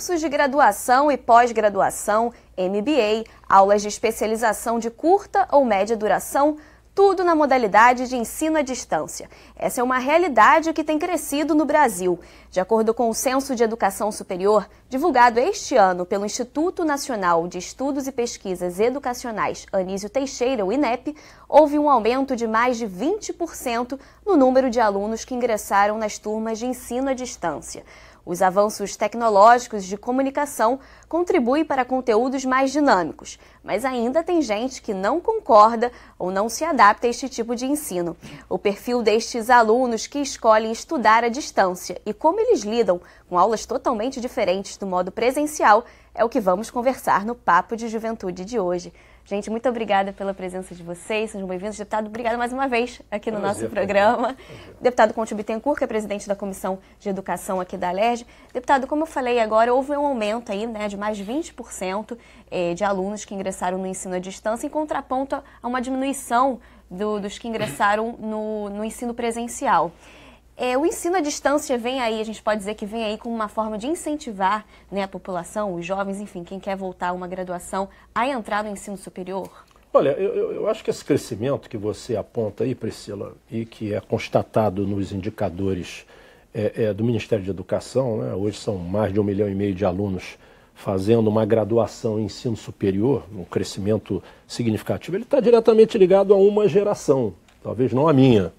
Cursos de graduação e pós-graduação, MBA, aulas de especialização de curta ou média duração, tudo na modalidade de ensino à distância. Essa é uma realidade que tem crescido no Brasil. De acordo com o Censo de Educação Superior, divulgado este ano pelo Instituto Nacional de Estudos e Pesquisas Educacionais Anísio Teixeira, o INEP, houve um aumento de mais de 20% no número de alunos que ingressaram nas turmas de ensino à distância. Os avanços tecnológicos de comunicação contribuem para conteúdos mais dinâmicos, mas ainda tem gente que não concorda ou não se adapta a este tipo de ensino. O perfil destes alunos que escolhem estudar à distância e como eles lidam com aulas totalmente diferentes do modo presencial é o que vamos conversar no Papo de Juventude de hoje. Gente, muito obrigada pela presença de vocês, sejam bem-vindos. Deputado, obrigada mais uma vez aqui no nosso programa. Deputado Conte Bittencourt, que é presidente da Comissão de Educação aqui da Alerj. Deputado, como eu falei agora, houve um aumento aí, de mais de 20% de alunos que ingressaram no ensino à distância, em contraponto a uma diminuição dos que ingressaram no ensino presencial. O ensino à distância vem aí, a gente pode dizer que vem aí como uma forma de incentivar, a população, os jovens, enfim, quem quer voltar a uma graduação, a entrar no ensino superior? Olha, eu acho que esse crescimento que você aponta aí, Priscila, e que é constatado nos indicadores do Ministério de Educação, hoje são mais de 1,5 milhão de alunos fazendo uma graduação em ensino superior, um crescimento significativo, ele está diretamente ligado a uma geração, talvez não a minha,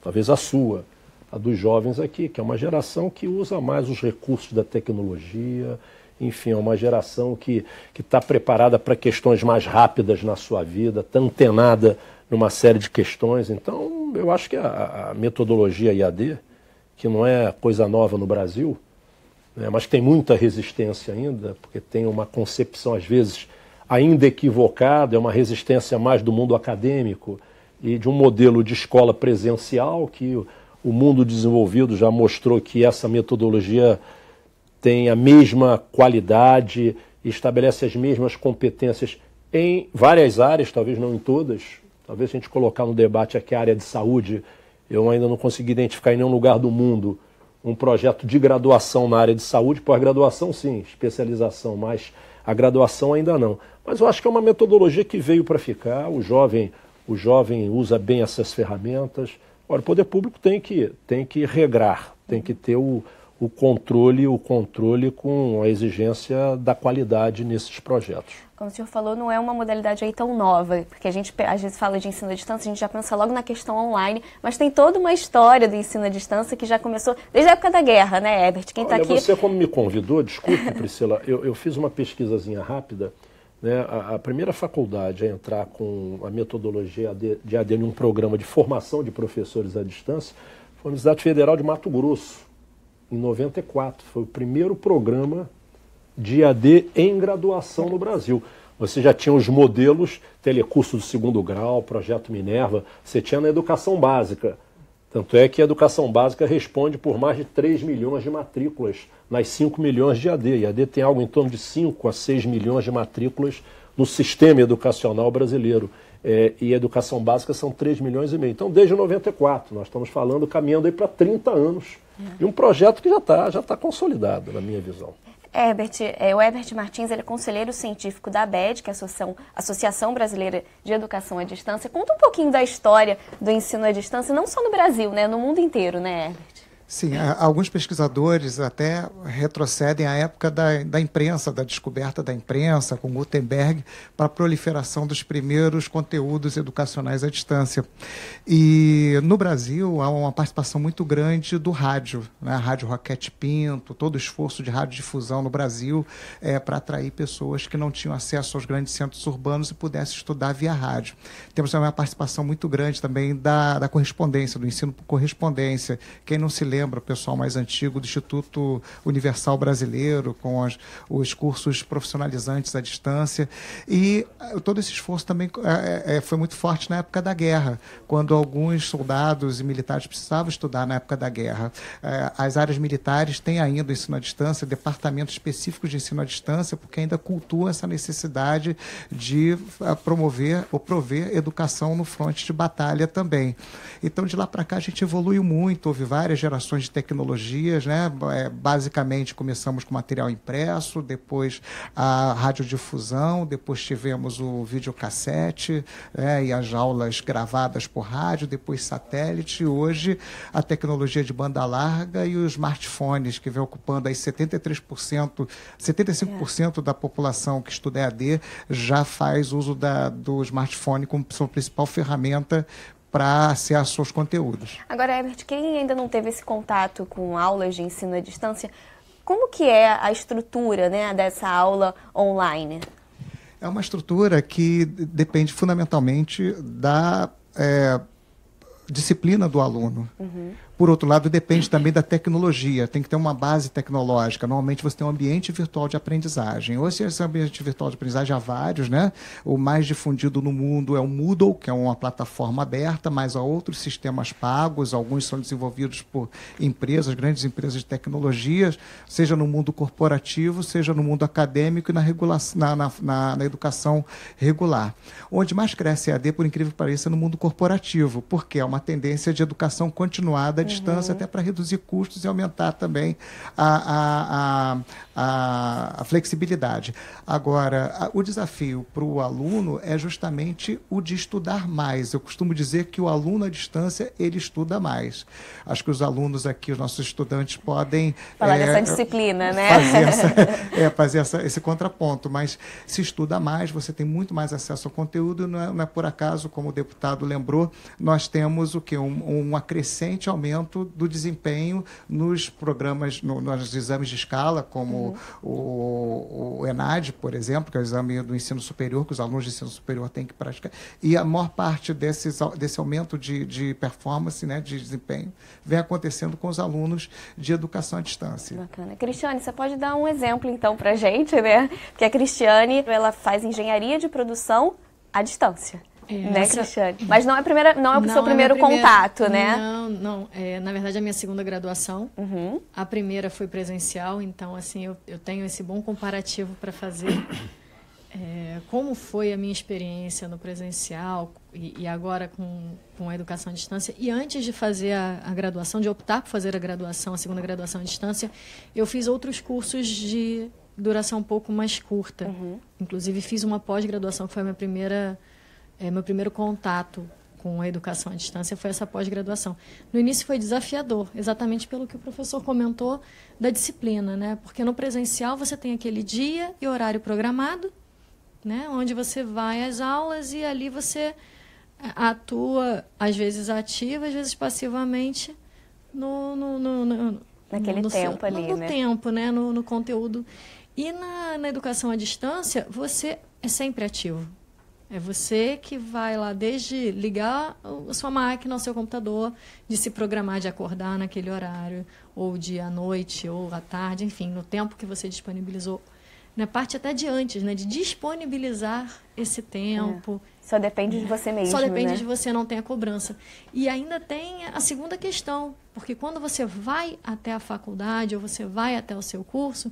talvez a sua, a dos jovens aqui, que é uma geração que usa mais os recursos da tecnologia, enfim, é uma geração que está preparada para questões mais rápidas na sua vida, está antenada numa série de questões. Então, eu acho que a metodologia IAD, que não é coisa nova no Brasil, mas tem muita resistência ainda, porque tem uma concepção, às vezes, ainda equivocada, é uma resistência mais do mundo acadêmico e de um modelo de escola presencial que o mundo desenvolvido já mostrou que essa metodologia tem a mesma qualidade, estabelece as mesmas competências em várias áreas, talvez não em todas. Talvez se a gente colocar no debate aqui a área de saúde, eu ainda não consegui identificar em nenhum lugar do mundo um projeto de graduação na área de saúde. Pós-graduação sim, especialização, mas a graduação ainda não. Mas eu acho que é uma metodologia que veio para ficar, o jovem usa bem essas ferramentas. Olha, o poder público tem que regrar, tem que ter o controle com a exigência da qualidade nesses projetos. Como o senhor falou, não é uma modalidade aí tão nova, porque a gente às vezes fala de ensino à distância, a gente já pensa logo na questão online, mas tem toda uma história do ensino à distância que já começou desde a época da guerra, né, Herbert? Quem está aqui... Você, como me convidou, desculpe, Priscila, eu fiz uma pesquisazinha rápida, a primeira faculdade a entrar com a metodologia de AD em um programa de formação de professores à distância foi a Universidade Federal de Mato Grosso, em 94. Foi o primeiro programa de AD em graduação no Brasil. Você já tinha os modelos, telecurso do 2º grau, Projeto Minerva, você tinha na educação básica. Tanto é que a educação básica responde por mais de 3 milhões de matrículas nas 5 milhões de AD. E a AD tem algo em torno de 5 a 6 milhões de matrículas no sistema educacional brasileiro. E a educação básica são 3 milhões e meio. Então, desde 94, nós estamos falando, caminhando aí para 30 anos. E um projeto que já tá consolidado, na minha visão. O Herbert Martins, ele é conselheiro científico da ABED, que é a Associação Brasileira de Educação à Distância. Conta um pouquinho da história do ensino à distância, não só no Brasil, no mundo inteiro, né, Herbert? Sim, alguns pesquisadores até retrocedem à época da imprensa, da descoberta da imprensa, com Gutenberg, para a proliferação dos primeiros conteúdos educacionais à distância. E no Brasil há uma participação muito grande do rádio, a Rádio Roquete Pinto, todo o esforço de radiodifusão no Brasil para atrair pessoas que não tinham acesso aos grandes centros urbanos e pudessem estudar via rádio. Temos também uma participação muito grande também da correspondência, do ensino por correspondência. Quem não se lembra, o pessoal mais antigo do Instituto Universal Brasileiro, com os cursos profissionalizantes à distância. E todo esse esforço também foi muito forte na época da guerra, quando alguns soldados e militares precisavam estudar na época da guerra. As áreas militares têm ainda o ensino à distância, departamentos específicos de ensino à distância, porque ainda cultuam essa necessidade de promover ou prover educação no fronte de batalha também. Então, de lá para cá, a gente evoluiu muito, houve várias gerações gerações de tecnologias, né? Basicamente começamos com material impresso, depois a radiodifusão, depois tivemos o videocassete, e as aulas gravadas por rádio, depois satélite, e hoje a tecnologia de banda larga e os smartphones, que vem ocupando aí 75% da população que estuda EAD já faz uso do smartphone como sua principal ferramenta para acesso aos conteúdos. Agora, Herbert, quem ainda não teve esse contato com aulas de ensino à distância, como que é a estrutura, né, dessa aula online? É uma estrutura que depende fundamentalmente da disciplina do aluno. Por outro lado, depende também da tecnologia. Tem que ter uma base tecnológica. Normalmente você tem um ambiente virtual de aprendizagem. Hoje esse ambiente virtual de aprendizagem há vários, né? O mais difundido no mundo é o Moodle, que é uma plataforma aberta, mas há outros sistemas pagos. Alguns são desenvolvidos por empresas, grandes empresas de tecnologias, seja no mundo corporativo, seja no mundo acadêmico e na educação regular. Onde mais cresce a EAD, por incrível que pareça, é no mundo corporativo, porque é uma tendência de educação continuada à distância, até para reduzir custos e aumentar também a flexibilidade. Agora, o desafio para o aluno é justamente o de estudar mais. Eu costumo dizer que o aluno à distância, ele estuda mais. Acho que os alunos aqui, os nossos estudantes, podem falar dessa disciplina, né? Fazer esse contraponto. Mas se estuda mais, você tem muito mais acesso ao conteúdo, não é por acaso, como o deputado lembrou, nós temos o quê? Um acrescente aumento do desempenho nos programas, nos exames de escala, como o ENAD, por exemplo, que é o exame do ensino superior, que os alunos de ensino superior têm que praticar. E a maior parte desse aumento de performance, né, de desempenho, vem acontecendo com os alunos de educação à distância. Bacana. Cristiane, você pode dar um exemplo, então, para a gente, né? Porque a Cristiane, ela faz engenharia de produção à distância. Né, Cristiane? Mas não é o seu primeiro contato, né? Não. Na verdade, é a minha segunda graduação. A primeira foi presencial, então, assim, eu tenho esse bom comparativo para fazer. Como foi a minha experiência no presencial e agora com a educação à distância. E antes de fazer a graduação, de optar por fazer a segunda graduação à distância, eu fiz outros cursos de duração um pouco mais curta. Inclusive, fiz uma pós-graduação, que foi a meu primeiro contato com a educação à distância, foi essa pós-graduação. No início foi desafiador, exatamente pelo que o professor comentou da disciplina, né? Porque no presencial você tem aquele dia e horário programado, né? Onde você vai às aulas e ali você atua, às vezes ativa, às vezes passivamente, naquele tempo ali, no né? tempo, né? No conteúdo. E na educação à distância, você é sempre ativo. É você que vai lá desde ligar a sua máquina ao seu computador, de se programar, de acordar naquele horário, ou de à noite, ou à tarde, enfim, no tempo que você disponibilizou. Na parte até de antes, né? De disponibilizar esse tempo. Só depende de você mesmo, Só depende, né? de você, não tem a cobrança. E ainda tem a segunda questão, porque quando você vai até a faculdade, ou você vai até o seu curso,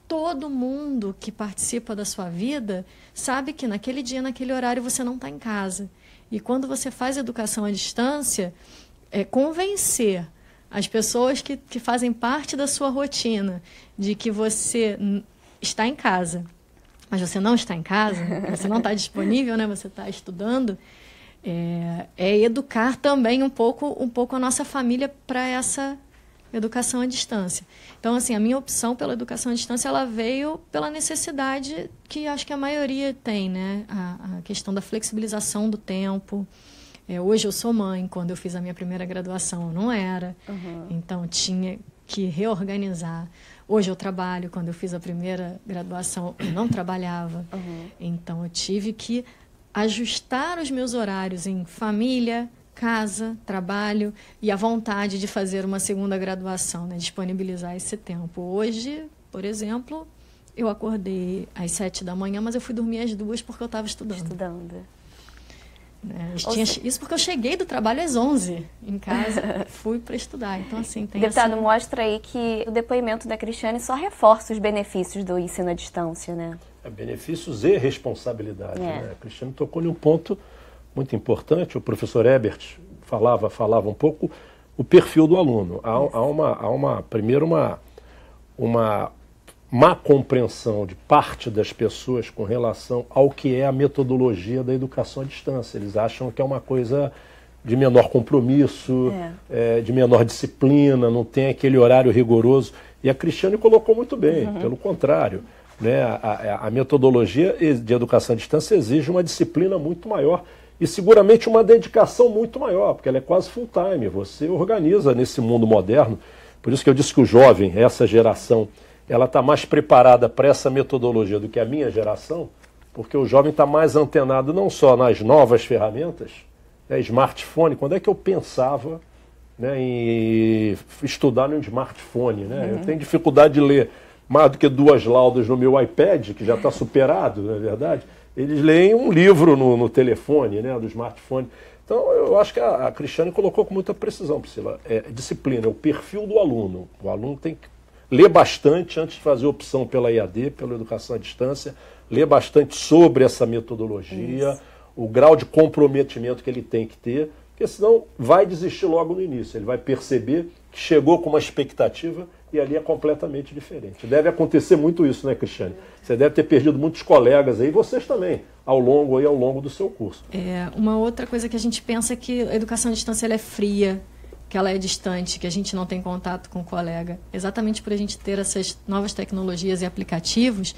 todo mundo que participa da sua vida sabe que naquele dia, naquele horário, você não está em casa. E quando você faz educação à distância, convencer as pessoas que fazem parte da sua rotina de que você está em casa, mas você não está em casa, você não está disponível, né? Você está estudando, é educar também um pouco a nossa família para essa educação à distância. Então, assim, a minha opção pela educação à distância, ela veio pela necessidade que acho que a maioria tem, né? A questão da flexibilização do tempo. Hoje eu sou mãe, quando eu fiz a minha primeira graduação eu não era, então tinha que reorganizar. Hoje eu trabalho, quando eu fiz a primeira graduação eu não trabalhava, então eu tive que ajustar os meus horários em família, casa, trabalho e a vontade de fazer uma segunda graduação, né? Disponibilizar esse tempo. Hoje, por exemplo, eu acordei às 7 da manhã, mas eu fui dormir às 2 porque eu estava estudando. Isso porque eu cheguei do trabalho às 11 em casa, fui para estudar. Então, assim, tem Deputado, mostra aí que o depoimento da Cristiane só reforça os benefícios do ensino à distância, né? Benefícios e responsabilidade, né? A Cristiane tocou em um ponto muito importante. O professor Herbert falava um pouco o perfil do aluno. Primeiro, uma má compreensão de parte das pessoas com relação ao que é a metodologia da educação à distância. Eles acham que é uma coisa de menor compromisso, de menor disciplina, não tem aquele horário rigoroso. E a Cristiane colocou muito bem, pelo contrário. Né? A metodologia de educação à distância exige uma disciplina muito maior e seguramente uma dedicação muito maior, porque ela é quase full time. Você organiza nesse mundo moderno. Por isso que eu disse que o jovem, essa geração, ela está mais preparada para essa metodologia do que a minha geração, porque o jovem está mais antenado não só nas novas ferramentas, smartphone. Quando é que eu pensava, né, em estudar no smartphone? Né? Eu tenho dificuldade de ler mais do que 2 laudas no meu iPad, que já está superado, não é verdade? Eles leem um livro no telefone, né, do smartphone. Então, eu acho que a Cristiane colocou com muita precisão, Priscila. Disciplina, é o perfil do aluno. O aluno tem que ler bastante antes de fazer opção pela EAD, pela educação à distância, ler bastante sobre essa metodologia, o grau de comprometimento que ele tem que ter, porque senão vai desistir logo no início. Ele vai perceber que chegou com uma expectativa e ali é completamente diferente. Deve acontecer muito isso, né, Cristiane? Você deve ter perdido muitos colegas aí, vocês também, ao longo do seu curso. Uma outra coisa que a gente pensa é que a educação à distância ela é fria, que ela é distante, que a gente não tem contato com o colega. Exatamente por a gente ter essas novas tecnologias e aplicativos,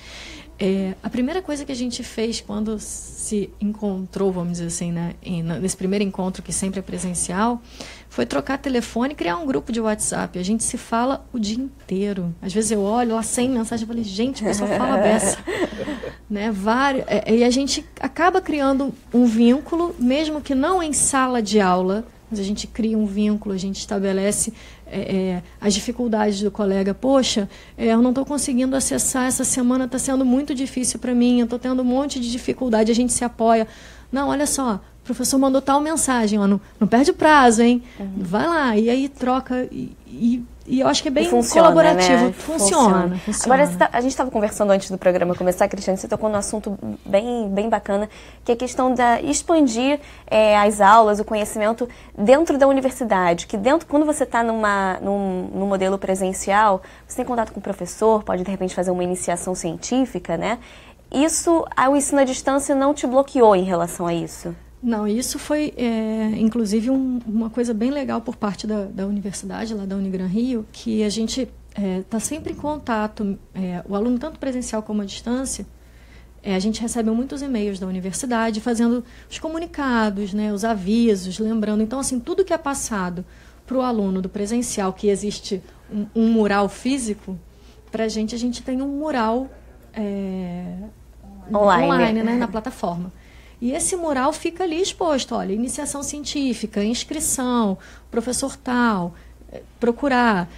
a primeira coisa que a gente fez quando se encontrou, vamos dizer assim, né, nesse primeiro encontro que sempre é presencial, foi trocar telefone e criar um grupo de WhatsApp. A gente se fala o dia inteiro. Às vezes eu olho lá 100 mensagens e falei, gente, o pessoal fala beça. Né, e a gente acaba criando um vínculo, mesmo que não em sala de aula, mas a gente cria um vínculo, a gente estabelece as dificuldades do colega. Poxa, eu não estou conseguindo acessar, essa semana está sendo muito difícil para mim, eu estou tendo um monte de dificuldade, a gente se apoia. Não, olha só, o professor mandou tal mensagem, ó, não perde o prazo, hein? Vai lá, e aí troca, e eu acho que é bem colaborativo. Né? Funciona. Agora, a gente estava conversando antes do programa começar, Cristiane, você tocou num assunto bem bacana, que é a questão de expandir as aulas, o conhecimento dentro da universidade, que quando você está num modelo presencial, você tem contato com o professor, pode de repente fazer uma iniciação científica, né? O ensino à distância não te bloqueou em relação a isso? Não, isso foi, inclusive, uma coisa bem legal por parte da universidade, lá da Unigran Rio, que a gente está sempre em contato, o aluno tanto presencial como à distância, a gente recebe muitos e-mails da universidade fazendo os comunicados, né, os avisos, lembrando. Então, assim, tudo que é passado para o aluno do presencial, que existe um mural físico, para a gente tem um mural online, né, na plataforma. E esse mural fica ali exposto, olha, iniciação científica, inscrição, professor tal, procurar.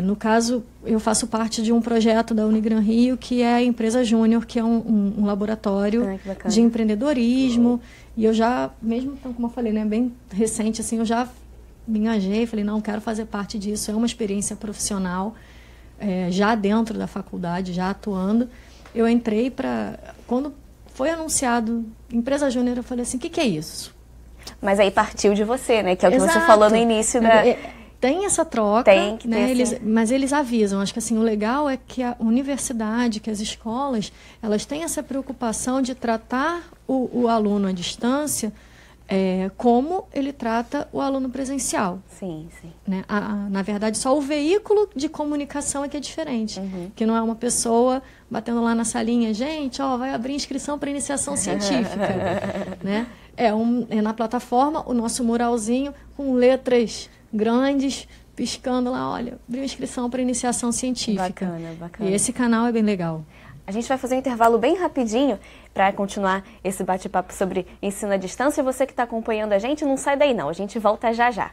No caso, eu faço parte de um projeto da Unigran Rio, que é a Empresa Júnior, que é um laboratório de empreendedorismo. E eu já, mesmo como eu falei, né, bem recente, assim, eu já me engajei, falei, não, quero fazer parte disso, é uma experiência profissional, já dentro da faculdade, já atuando. Eu entrei quando foi anunciado Empresa Júnior, eu falei assim, o que é isso? Mas aí partiu de você, né? Que é o que você falou no início da... Tem essa troca, tem que né? ter, Mas eles avisam. Acho que assim, o legal é que a universidade, que as escolas, elas têm essa preocupação de tratar o aluno à distância como ele trata o aluno presencial. Sim, sim. Né? Na verdade, só o veículo de comunicação é que é diferente. Que não é uma pessoa batendo lá na salinha, gente, vai abrir inscrição para iniciação científica. Né? É na plataforma, o nosso muralzinho com letras grandes, piscando lá, olha, abriu inscrição para iniciação científica. Bacana. E esse canal é bem legal. A gente vai fazer um intervalo bem rapidinho para continuar esse bate-papo sobre ensino à distância. Você que está acompanhando a gente, não sai daí não, a gente volta já já.